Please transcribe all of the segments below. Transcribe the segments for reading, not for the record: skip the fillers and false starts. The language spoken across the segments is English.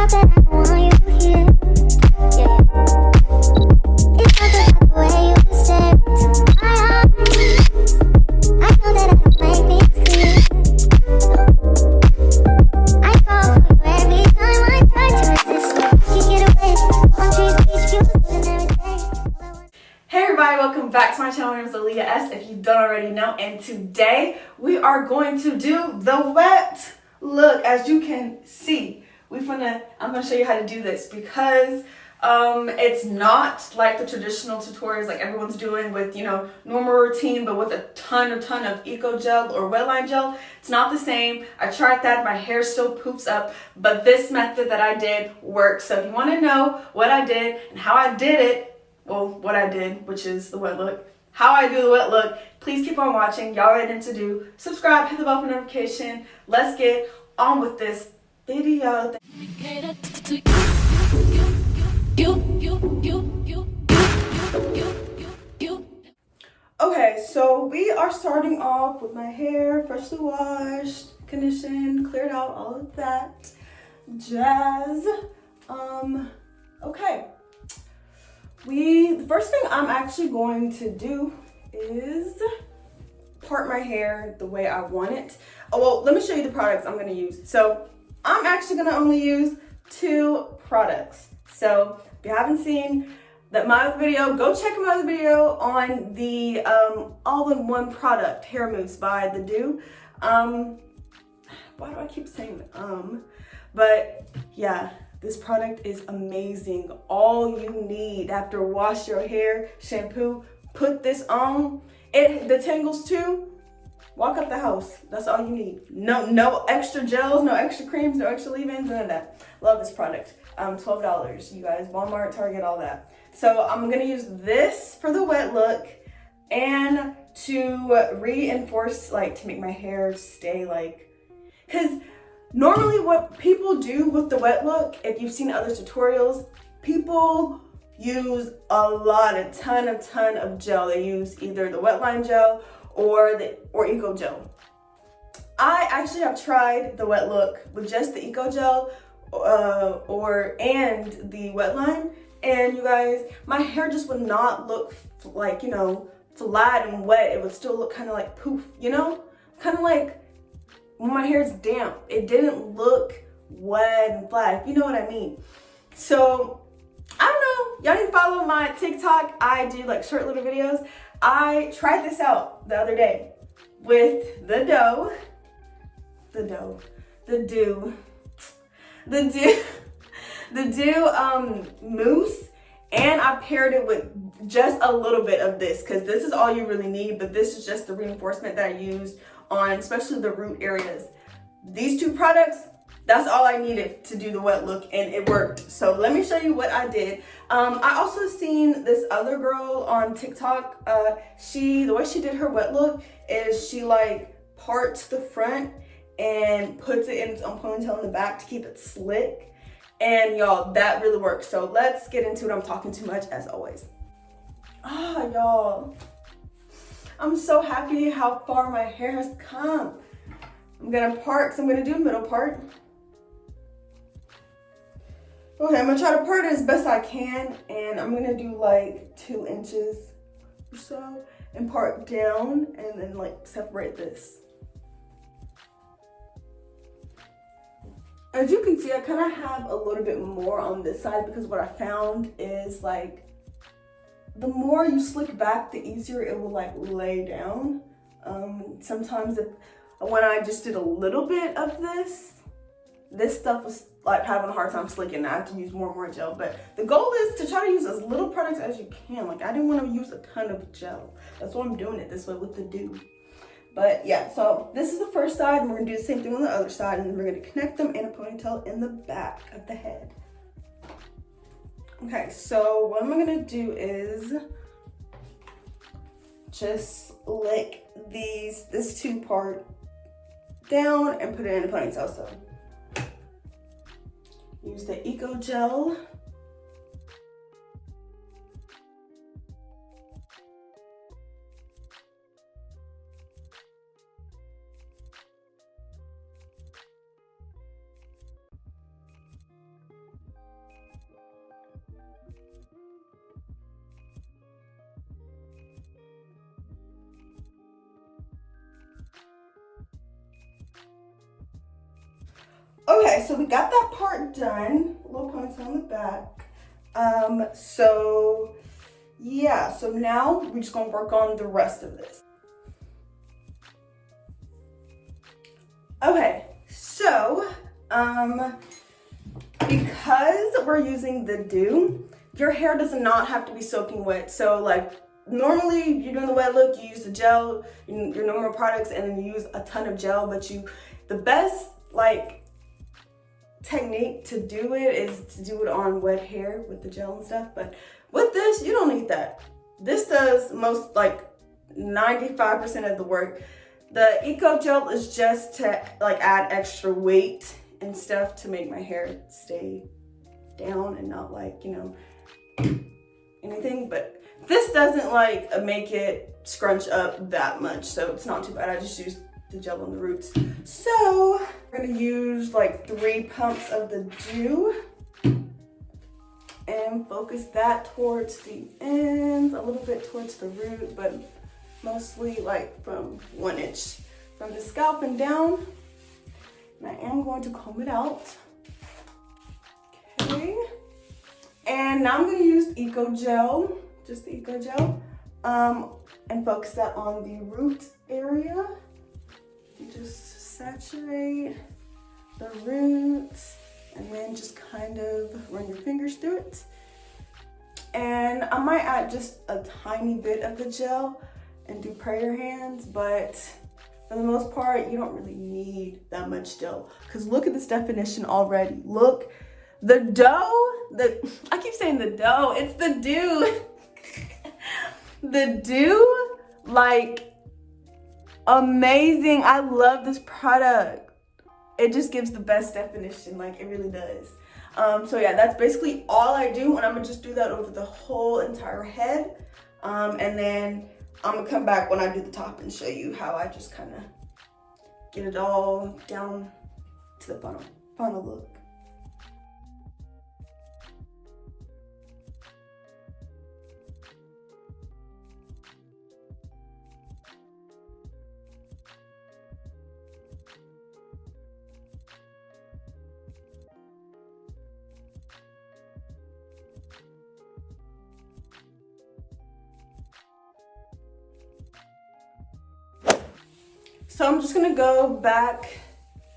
out that I don't want you here. Yeah. It's something about the way you stare into my eyes. I know that I don't make things clear. I fall for you every time I try to resist. You get away. Palm trees, beach views, and everything. Hey everybody, welcome back to my channel. My name is Aliyah S, if you don't already know, and today we are going to do the wet look. As you can see, I'm gonna show you how to do this because it's not like the traditional tutorials like everyone's doing with, you know, normal routine, but with a ton of eco gel or wetline gel. It's not the same. I tried that, my hair still poofs up, but this method that I did works. So if you want to know what I did and how I did it, well, what I did, which is the wet look, how I do the wet look, please keep on watching. Y'all ready to do, subscribe, hit the bell for notification. Let's get on with this video. Okay, so we are starting off with my hair freshly washed, conditioned, cleared out, all of that jazz. Okay. The first thing I'm actually going to do is part my hair the way I want it. Oh, well, let me show you the products I'm going to use. So I'm actually going to only use 2 products. So if you haven't seen my other video, go check my other video on the all-in-one product hair mousse by The Do. Why do I keep saying but yeah, this product is amazing. All you need after wash your hair, shampoo, put this on. It detangles too. Walk up the house. That's all you need. No extra gels, no extra creams, no extra leave-ins, none of that. Love this product. $12, you guys. Walmart, Target, all that. So I'm gonna use this for the wet look and to reinforce, like, to make my hair stay like, cause normally what people do with the wet look, if you've seen other tutorials, people use a ton of gel. They use either the wetline gel or eco gel. I actually have tried the wet look with just the eco gel and the wetline, and you guys, my hair just would not look like, you know, flat and wet. It would still look kind of like poof, you know, kind of like when my hair is damp. It didn't look wet and flat, if you know what I mean. So I don't know, y'all need to follow my TikTok. I do like short little videos. I tried this out the other day with the Do mousse, and I paired it with just a little bit of this because this is all you really need, but this is just the reinforcement that I used on especially the root areas. These 2 products, that's all I needed to do the wet look, and it worked. So let me show you what I did. I also seen this other girl on TikTok. The way she did her wet look is she like parts the front and puts it in its own ponytail in the back to keep it slick. And y'all, that really works. So let's get into it. I'm talking too much as always. Y'all, I'm so happy how far my hair has come. I'm gonna part, so I'm gonna do a middle part. Okay, I'm gonna try to part it as best I can, and I'm gonna do like 2 inches or so and part down and then like separate this. As you can see, I kind of have a little bit more on this side because what I found is like the more you slick back, the easier it will like lay down. Sometimes when I just did a little bit of this stuff was like having a hard time slicking. I have to use more and more gel, but the goal is to try to use as little products as you can. Like, I didn't want to use a ton of gel. That's why I'm doing it this way with the Do. But yeah, so this is the first side, and we're gonna do the same thing on the other side, and then we're gonna connect them in a ponytail in the back of the head. Okay, so what I'm gonna do is just lick this 2 part down and put it in a ponytail. So use the eco gel. Okay, so we got that part done. A little ponytail on the back. So yeah, so now we're just gonna work on the rest of this. Okay, so because we're using the dew, your hair does not have to be soaking wet. So like normally you're doing the wet look, you use the gel, your normal products, and then you use a ton of gel, but the best like technique to do it is to do it on wet hair with the gel and stuff. But with this, you don't need that. This does most, like 95% of the work. The Eco Gel is just to like add extra weight and stuff to make my hair stay down and not like, you know, anything. But this doesn't like make it scrunch up that much, so it's not too bad. I just use the gel on the roots. So we're gonna use like 3 pumps of the dew and focus that towards the ends, a little bit towards the root, but mostly like from 1 inch from the scalp and down. And I am going to comb it out. Okay. And now I'm going to use Eco Gel, just the Eco Gel, and focus that on the root area. You just saturate the roots and then just kind of run your fingers through it. And I might add just a tiny bit of the gel and do prayer hands, but for the most part, you don't really need that much gel. Because look at this definition already. Look, the dough, I keep saying the dough, it's the dew. The dew, like, amazing. I love this product. It just gives the best definition, like it really does. So yeah, that's basically all I do, and I'm gonna just do that over the whole entire head. And then I'm gonna come back when I do the top and show you how I just kind of get it all down to the final look. So I'm just gonna go back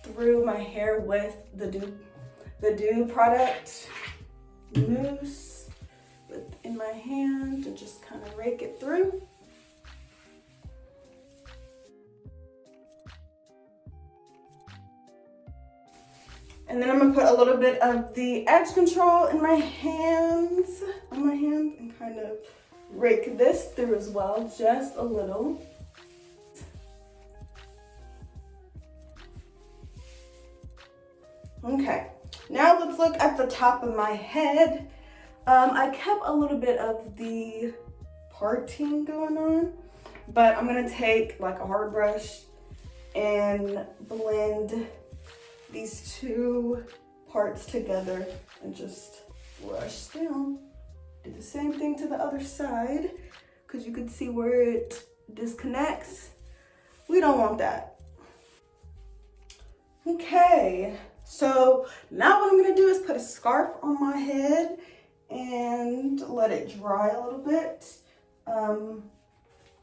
through my hair with the dew product, mousse in my hand, and just kind of rake it through. And then I'm gonna put a little bit of the edge control in my hands, and kind of rake this through as well, just a little. Okay, now let's look at the top of my head. I kept a little bit of the parting going on, but I'm gonna take like a hard brush and blend these 2 parts together and just brush down. Do the same thing to the other side, because you can see where it disconnects. We don't want that. Okay. So now what I'm gonna do is put a scarf on my head and let it dry a little bit.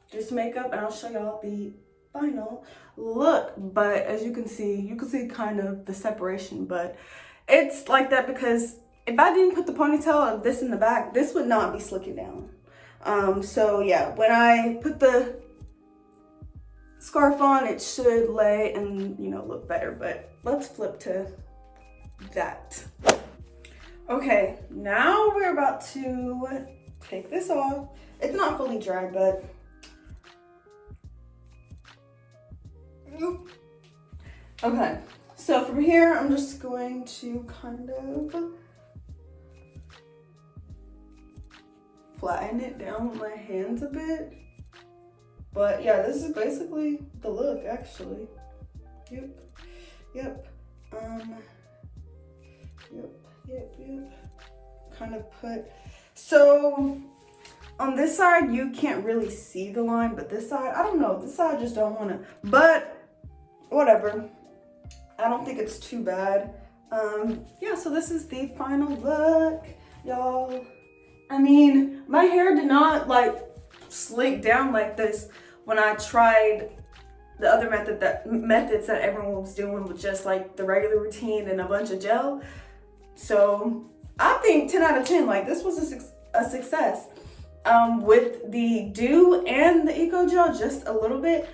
Just makeup, and I'll show y'all the final look. But as you can see kind of the separation, but it's like that because if I didn't put the ponytail of this in the back, this would not be slicking down. So yeah, when I put the scarf on, it should lay and, you know, look better. But let's flip to that. Okay, now we're about to take this off. It's not fully dry, but okay. So from here, I'm just going to kind of flatten it down with my hands a bit. But yeah, this is basically the look, actually. Yep. Kind of put, so on this side, you can't really see the line, but this side, I don't know, this side I just don't want to, but whatever. I don't think it's too bad. Yeah, so this is the final look, y'all. I mean, my hair did not like slick down like this when I tried the other methods that everyone was doing with just like the regular routine and a bunch of gel. So I think 10 out of 10, like this was a success. With the dew and the eco gel, just a little bit,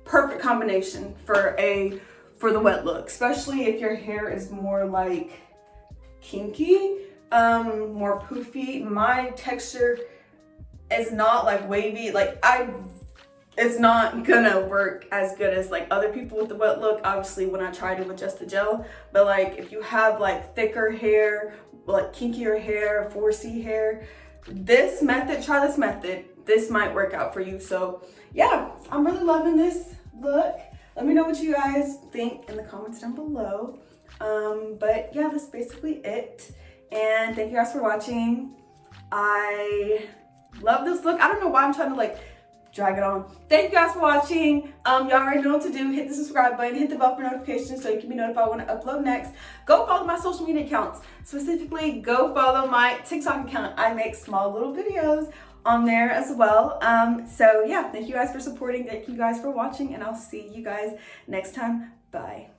perfect combination for the wet look, especially if your hair is more like kinky, more poofy. My texture is not like wavy, like it's not gonna work as good as like other people with the wet look, obviously, when I tried it with just the gel. But like if you have like thicker hair, like kinkier hair, 4C hair, this method, try this method. This might work out for you. So yeah, I'm really loving this look. Let me know what you guys think in the comments down below. But yeah, that's basically it. And thank you guys for watching. I love this look. I don't know why I'm trying to like drag it on. Thank you guys for watching. Y'all already know what to do. Hit the subscribe button, hit the bell for notifications so you can be notified when I upload next. Go follow my social media accounts. Specifically, go follow my TikTok account. I make small little videos on there as well. So yeah, thank you guys for supporting. Thank you guys for watching, and I'll see you guys next time. Bye.